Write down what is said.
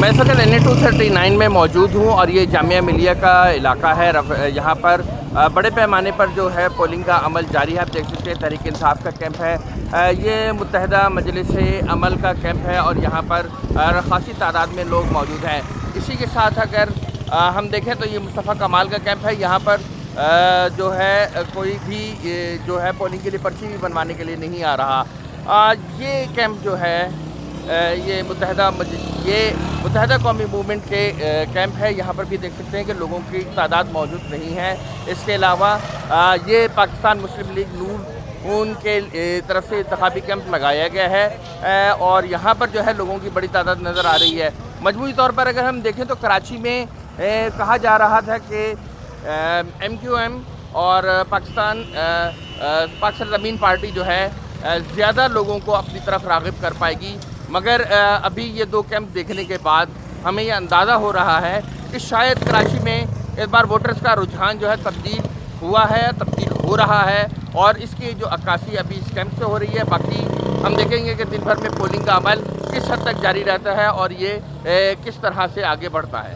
میں اس وقت NA-239 میں موجود ہوں اور یہ جامعہ ملیہ کا علاقہ ہے۔ یہاں پر بڑے پیمانے پر جو ہے پولنگ کا عمل جاری ہے۔ آپ دیکھ سکتے ہیں تحریک انصاف کا کیمپ ہے، یہ متحدہ مجلس عمل کا کیمپ ہے اور یہاں پر خاصی تعداد میں لوگ موجود ہیں۔ اسی کے ساتھ اگر ہم دیکھیں تو یہ مصطفیٰ کمال کا کیمپ ہے۔ یہاں پر جو ہے کوئی بھی جو ہے پولنگ کے لیے پرچی بھی بنوانے کے لیے نہیں آ رہا۔ یہ کیمپ جو ہے یہ متحدہ قومی موومنٹ کے کیمپ ہے۔ یہاں پر بھی دیکھ سکتے ہیں کہ لوگوں کی تعداد موجود نہیں ہے۔ اس کے علاوہ یہ پاکستان مسلم لیگ نون کے طرف سے انتخابی کیمپ لگایا گیا ہے اور یہاں پر جو ہے لوگوں کی بڑی تعداد نظر آ رہی ہے۔ مجموعی طور پر اگر ہم دیکھیں تو کراچی میں کہا جا رہا تھا کہ MQM اور پاکستان زمین پارٹی جو ہے زیادہ لوگوں کو اپنی طرف راغب کر پائے گی، مگر ابھی یہ دو کیمپ دیکھنے کے بعد ہمیں یہ اندازہ ہو رہا ہے کہ شاید کراچی میں اس بار ووٹرز کا رجحان جو ہے تبدیل ہو رہا ہے اور اس کی جو عکاسی ابھی اس کیمپ سے ہو رہی ہے۔ باقی ہم دیکھیں گے کہ دن بھر میں پولنگ کا عمل کس حد تک جاری رہتا ہے اور یہ کس طرح سے آگے بڑھتا ہے۔